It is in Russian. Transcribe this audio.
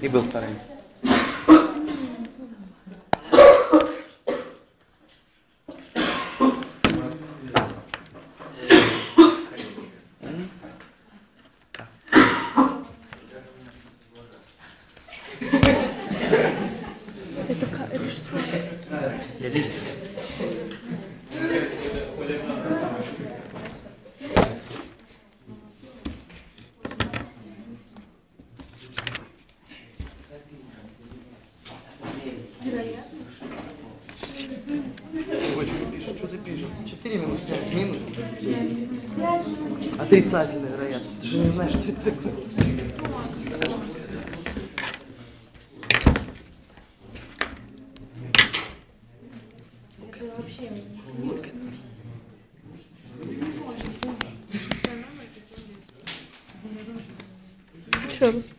И был вторым. Это что? Я здесь. Что ты пишешь? 4 минус 5 минус 6. Отрицательная вероятность. Ты же не знаешь, что это такое. Еще раз.